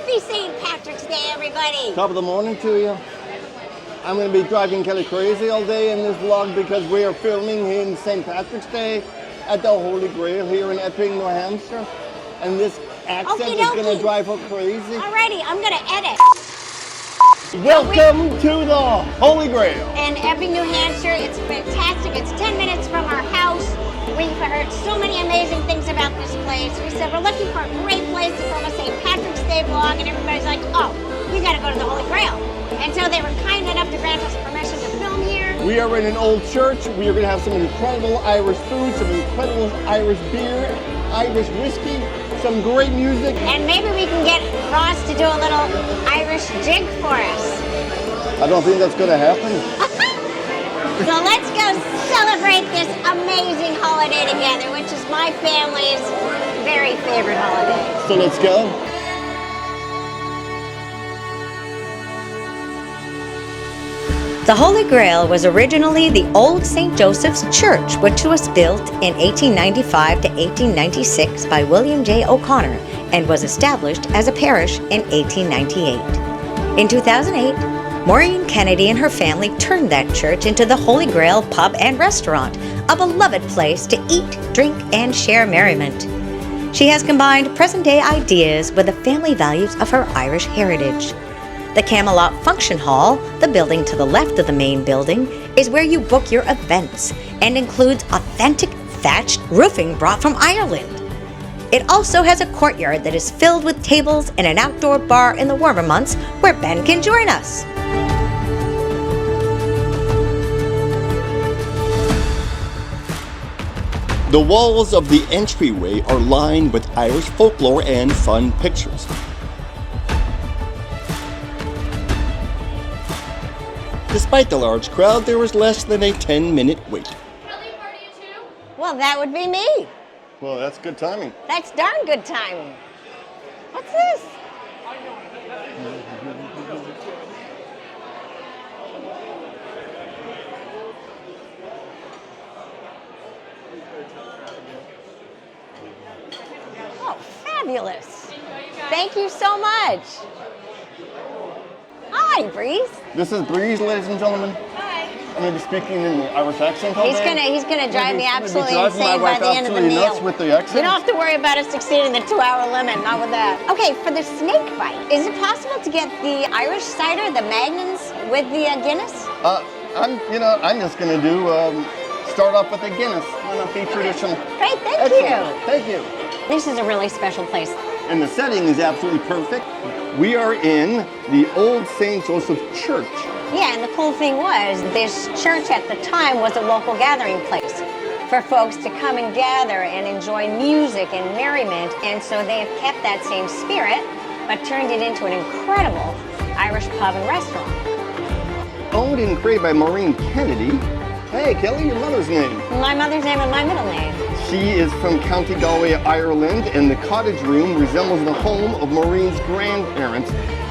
Happy St. Patrick's Day, everybody! Top of the morning to you. I'm going to be driving Kelly crazy all day in this vlog because we are filming in St. Patrick's Day at the Holy Grail here in Epping, New Hampshire. And this accent is going to drive her crazy. Alrighty, I'm going to edit. Welcome to the Holy Grail. In Epping, New Hampshire, it's fantastic. It's 10 minutes from our house. We've heard so many amazing things about this place. We said we're looking for a great place to film a St. Patrick's Day vlog, and everybody's like, oh, you gotta go to the Holy Grail. And so they were kind enough to grant us permission to film here. We are in an old church. We are gonna have some incredible Irish food, some incredible Irish beer, Irish whiskey, some great music. And maybe we can get Ross to do a little Irish jig for us. I don't think that's gonna happen. So let's go celebrate this amazing holiday together, which is my family's very favorite holiday. So let's go. The Holy Grail was originally the old St. Joseph's Church, which was built in 1895 to 1896 by William J. O'Connor and was established as a parish in 1898. In 2008, Maureen Kennedy and her family turned that church into the Holy Grail pub and restaurant, a beloved place to eat, drink, and share merriment. She has combined present-day ideas with the family values of her Irish heritage. The Camelot Function Hall, the building to the left of the main building, is where you book your events and includes authentic thatched roofing brought from Ireland. It also has a courtyard that is filled with tables and an outdoor bar in the warmer months where Ben can join us. The walls of the entryway are lined with Irish folklore and fun pictures. Despite the large crowd, there was less than a 10-minute wait. Well, that would be me. Well, that's good timing. That's darn good timing. What's this? Oh, fabulous. Thank you so much. Hi, Breeze. This is Breeze, ladies and gentlemen. Hi. I'm going to be speaking in Irish accent all He's day. gonna drive me absolutely driving insane my by the wife end of the absolutely meal. nuts with the accent. You don't have to worry about us exceeding the 2-hour limit, not with that. Okay, for the snake bite, is it possible to get the Irish cider, the Magnums, with the Guinness? I'm just going to do, start off with the Guinness. Why not be traditional? Great, thank Excellent. you. Thank you. This is a really special place. And the setting is absolutely perfect. We are in the old St. Joseph Church. Yeah, and the cool thing was, this church at the time was a local gathering place for folks to come and gather and enjoy music and merriment, and so they have kept that same spirit, but turned it into an incredible Irish pub and restaurant. Owned and created by Maureen Kennedy. Hey, Kelly, your mother's name? My mother's name and my middle name. She is from County Galway, Ireland, and the cottage room resembles the home of Maureen's grandparents,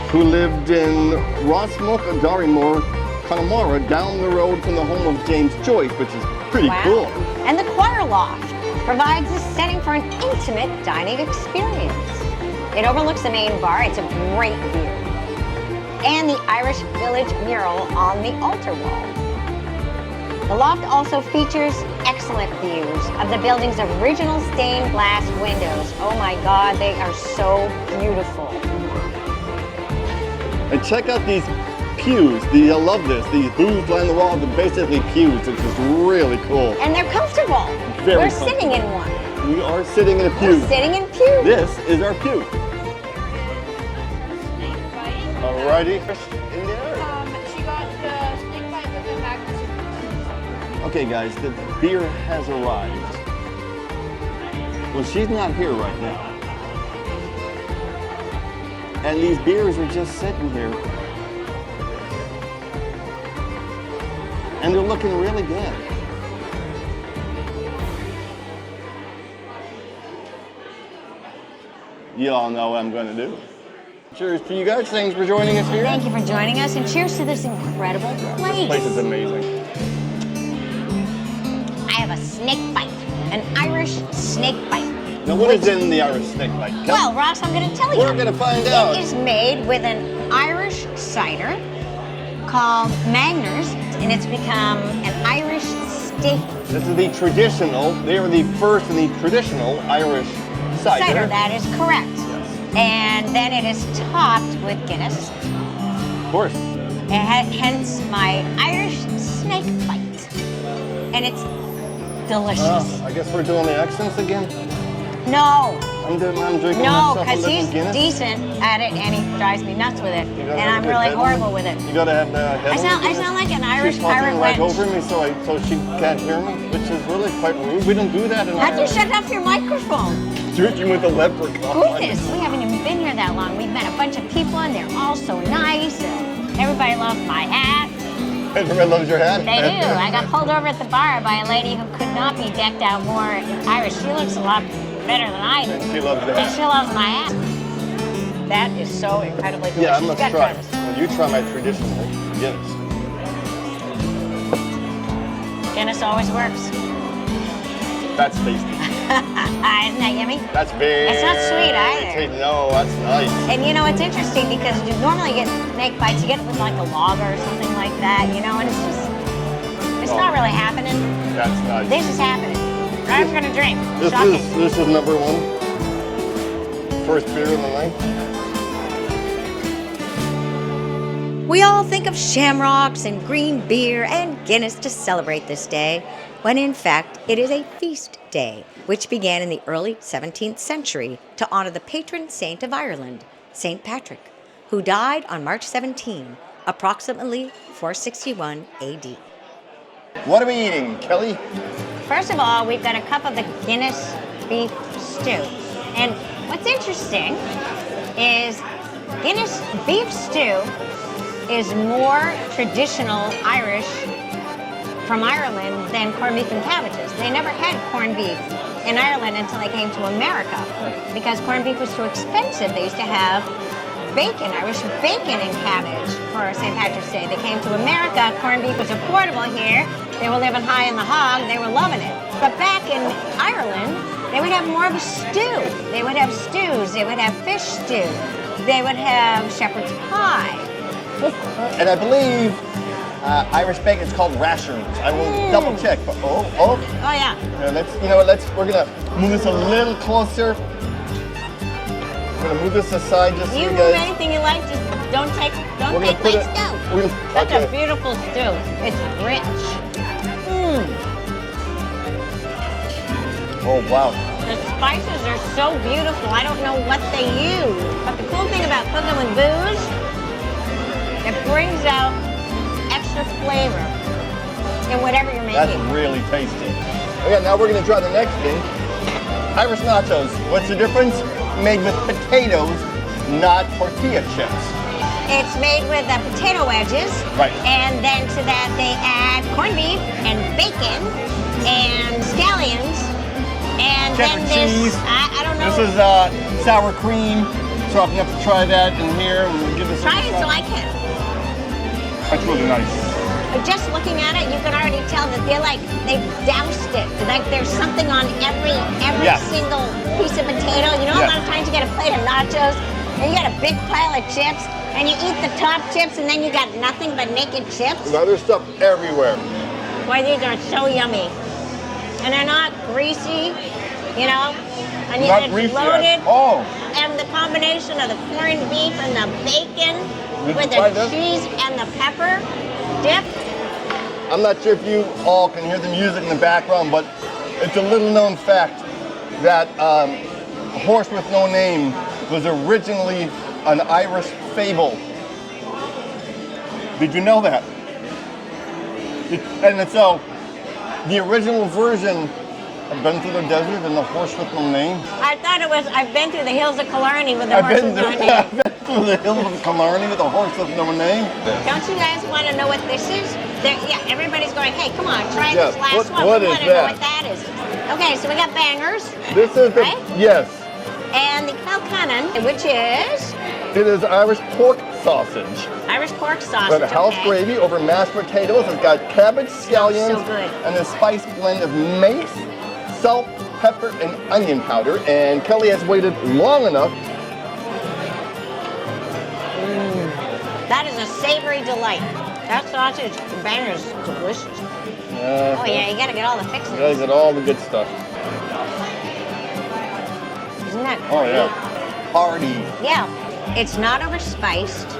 who lived in Rossmuck, Darrymore, Connemara, down the road from the home of James Joyce, which is pretty cool. And the choir loft provides a setting for an intimate dining experience. It overlooks the main bar. It's a great view. And the Irish Village mural on the altar wall. The loft also features excellent views of the building's original stained glass windows. Oh my God, they are so beautiful. And check out these pews. I love this. These booths line the wall. They're basically pews, which is really cool. And they're comfortable. Very We're comfortable. sitting in one. We are sitting in a pew. We're sitting in pew. This is our pew. Alrighty. In there. She got the snake bite with the Magnum. Okay, guys, the beer has arrived. Well, she's not here right now. And these beers are just sitting here. And they're looking really good. You all know what I'm going to do. Cheers to you guys. Thanks for joining us here. Thank you for joining us, and cheers to this incredible place. This place is amazing. I have a snake bite, an Irish snake bite. Now, what is in the Irish snake bite? Well, Ross, I'm going to tell you. We're going to find out. It is made with an Irish cider called Magners, and it's become an Irish staple. This is the traditional, they were the first in the traditional Irish cider. That is correct. Yes. And then it is topped with Guinness. Of course. Hence my Irish snake bite. And it's delicious. I guess we're doing the accents again. No. I'm drinking No, myself a because little he's Guinness. decent at it and he drives me nuts with it. You gotta And have I'm a good really head horrible on. with it. You gotta have the head I sound like an Irish She's pirate talking right wench. over me so she can't hear me, which is really quite rude. We don't do that in How'd you Ireland. shut off your microphone? Drinking with a leprechaun. Goodness, we haven't even been here that long. We've met a bunch of people and they're all so nice. And everybody loves my hat. Everyone loves your hat. They do. I got pulled over at the bar by a lady who could not be decked out more in Irish. She looks a lot better than I do. And she loves the And hat. she loves my hat. That is so incredibly delicious. Yeah, I must You gotta try. this. Well, you try my traditional Guinness. Guinness always works. That's tasty. Isn't that yummy? That's very. It's not sweet either. tasty. No, that's nice. And you know, it's interesting because you normally get snake bites, you get it with like a lager or something like that, you know, and it's just, it's not really happening. That's nice. This is happening. I'm gonna drink. This Shocking. is number one. First beer of the night. We all think of shamrocks and green beer and Guinness to celebrate this day, when in fact it is a feast day, which began in the early 17th century to honor the patron saint of Ireland, St. Patrick, who died on March 17, approximately 461 AD. What are we eating, Kelly? First of all, we've got a cup of the Guinness beef stew. And what's interesting is Guinness beef stew is more traditional Irish from Ireland than corned beef and cabbages. They never had corned beef in Ireland until they came to America because corned beef was too expensive. They used to have bacon, Irish bacon and cabbage for St. Patrick's Day. They came to America, corned beef was affordable here. They were living high in the hog, they were loving it. But back in Ireland, they would have more of a stew. They would have stews, they would have fish stew, they would have shepherd's pie. And I believe Irish bacon is called rashers. I will double check. But Oh yeah. we're gonna move this a little closer. We're gonna move this aside just so You you move guys. anything you like, just don't take We're my gonna put it. stew. We're gonna, That's okay. a beautiful stew. It's rich. Oh wow. The spices are so beautiful. I don't know what they use. But the cool thing about cooking with booze, it brings out extra flavor in whatever you're That's making. really tasty. Okay, now we're gonna try the next thing. Irish nachos. What's the difference? Made with potatoes, not tortilla chips. It's made with potato wedges. Right. And then to that they add corned beef and bacon and scallions. And Cheddar then this, cheese. I don't know. This is sour cream. So I'm gonna have to try that in here and give this Try a it shot. so I can. That's really nice. But just looking at it, you can already tell that they've doused it. Like there's something on every Yes. single piece of potato. You know, a Yes. lot of times you get a plate of nachos and you got a big pile of chips and you eat the top chips and then you got nothing but naked chips. Now there's stuff everywhere. Boy, these are so yummy. And they're not greasy, you know? And Not it's greasy. loaded. Oh, And the combination of the corned beef and the bacon Did with you try the this? cheese and the pepper dip. I'm not sure if you all can hear the music in the background, but it's a little known fact that A Horse with No Name was originally an Irish fable. Did you know that? And so, the original version, I've been through the desert and the horse with no name. I thought it was, I've been through the hills of Killarney with the I've horse been with no through, name. I've been through the hills of Killarney with a horse with no name. Don't you guys want to know what this is? Yeah, everybody's going, hey, come on, try Yes, this last one. what We is want to know that? what that is. Okay, so we got bangers This is the, Right? yes, and the Kilcannon, which is it is Irish pork sausage. Irish pork We sausage. have a house okay? gravy over mashed potatoes. It's got cabbage, scallions, so good. and a spice blend of mace, salt, pepper, and onion powder. And Kelly has waited long enough. That is a savory delight. That sausage banger is delicious. Oh yeah, you gotta get all the fixings. You gotta get all the good stuff. Isn't that great? Oh yeah. Party. Yeah, it's not overspiced.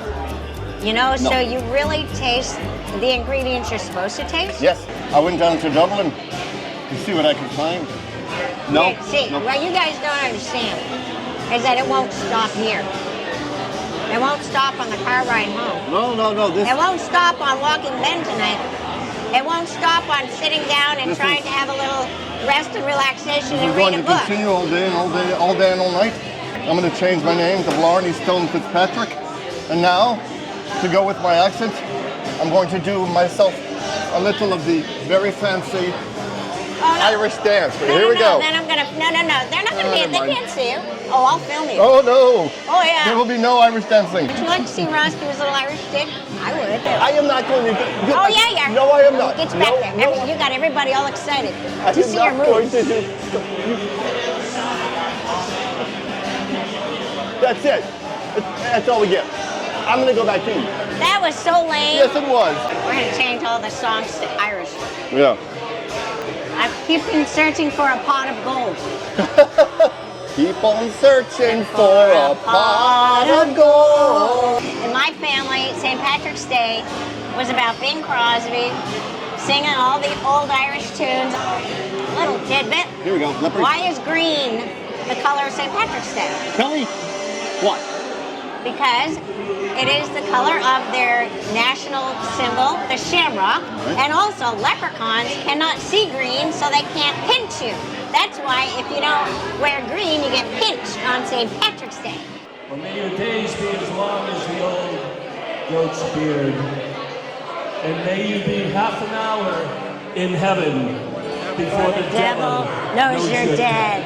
You know, No. so you really taste the ingredients you're supposed to taste. Yes, I went down to Dublin to see what I could find. No. Yeah, see, no. what you guys don't understand is that it won't stop here. It won't stop on the car ride home. No. This. It won't stop on walking men tonight. It won't stop on sitting down and This trying is- to have a little rest and relaxation and We're going read to a book. continue all day and all night. I'm going to change my name to Blarney Fitzpatrick. And now, to go with my accent, I'm going to do myself a little of the very fancy Oh, no. Irish dance. No, Here we go. Then I'm gonna. No. They're not gonna Oh, be. never They mind. can't see you. Oh, I'll film you. Oh no! Oh, yeah. There will be no Irish dancing. Would you like to see Ross do his little Irish stick? I would. I am not going to. Oh yeah. No, I am not. Gets back no, there. No, You got everybody all excited I to am see your not going moves. to do. That's it. That's all we get. I'm going to go back in. That was so lame. Yes, it was. We're gonna change all the songs to Irish. Yeah. I've keeping searching for a pot of gold. Keep on searching for a pot of gold. In my family, St. Patrick's Day was about Bing Crosby singing all the old Irish tunes. Little tidbit. Here we go. Leopard. Why is green the color of St. Patrick's Day? Kelly, what? Because it is the color of their national symbol, the shamrock, and also leprechauns cannot see green, so they can't pinch you. That's why if you don't wear green, you get pinched on St. Patrick's Day. Well, may your days be as long as the old goat's beard. And may you be half an hour in heaven before the devil knows you're dead.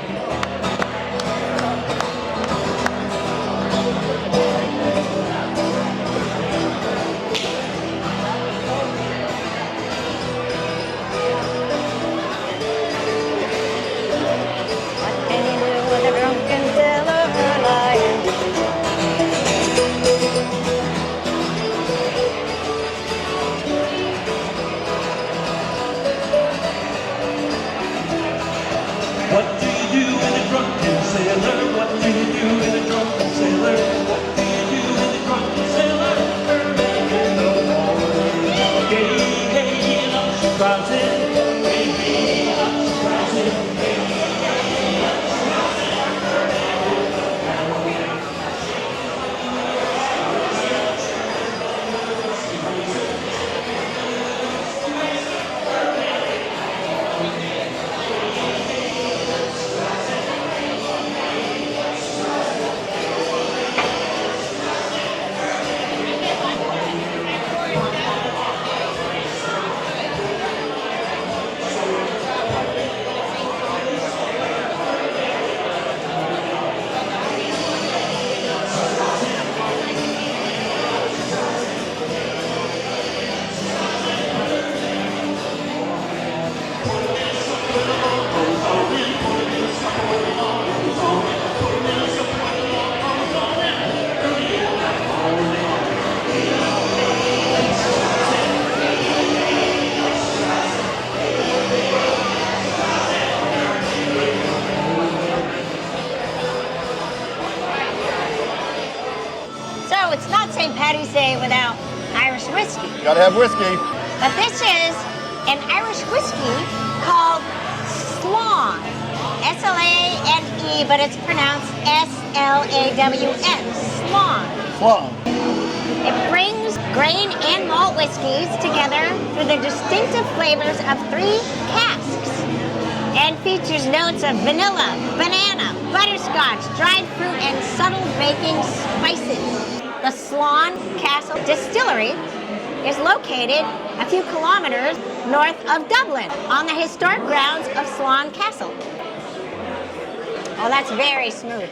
What can you do with a drunken sailor lying? What do you do in a drunken sailor? What do you do in a drunken sailor? What do you do in a drunken sailor? Early in the morning. Hey, hey, up she cries in. Hey, hey, up she cries in. Hey, hey, up she cries in. So it's not St. Paddy's Day without Irish whiskey. Gotta have whiskey. But this is an Irish whiskey called Slane. S-L-A-N-E, but it's pronounced S-L-A-W-N. Slane. Slane. It brings grain and malt whiskeys together through the distinctive flavors of 3 casks and features notes of vanilla, banana, butterscotch, dried fruit, and subtle baking spices. The Slane Castle Distillery is located a few kilometers north of Dublin on the historic grounds of Slane Castle. Oh, that's very smooth.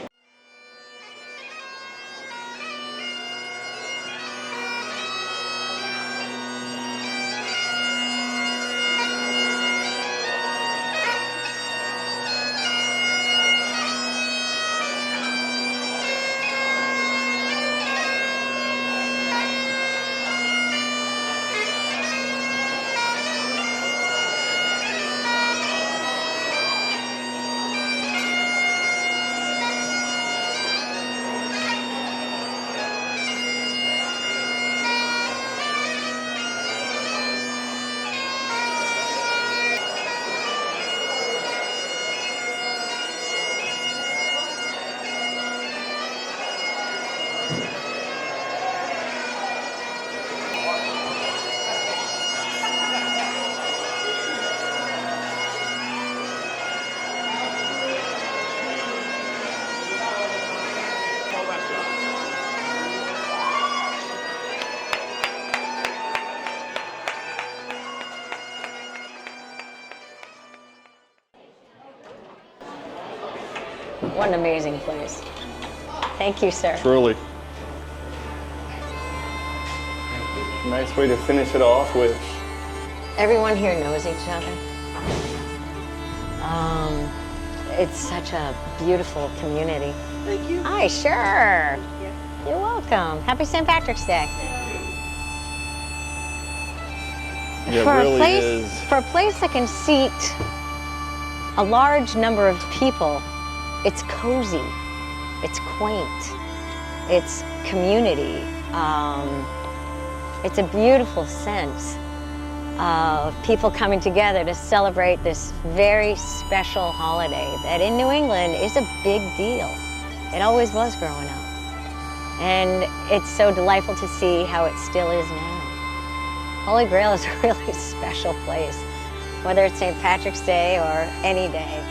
What an amazing place. Thank you, sir. Truly. Nice way to finish it off with. Everyone here knows each other. It's such a beautiful community. Thank you. Hi, sure. You're welcome. Happy St. Patrick's Day. It For really a place, is. for a place that can seat a large number of people, it's cozy, it's quaint, it's community. It's a beautiful sense of people coming together to celebrate this very special holiday that in New England is a big deal. It always was growing up. And it's so delightful to see how it still is now. Holy Grail is a really special place, whether it's St. Patrick's Day or any day.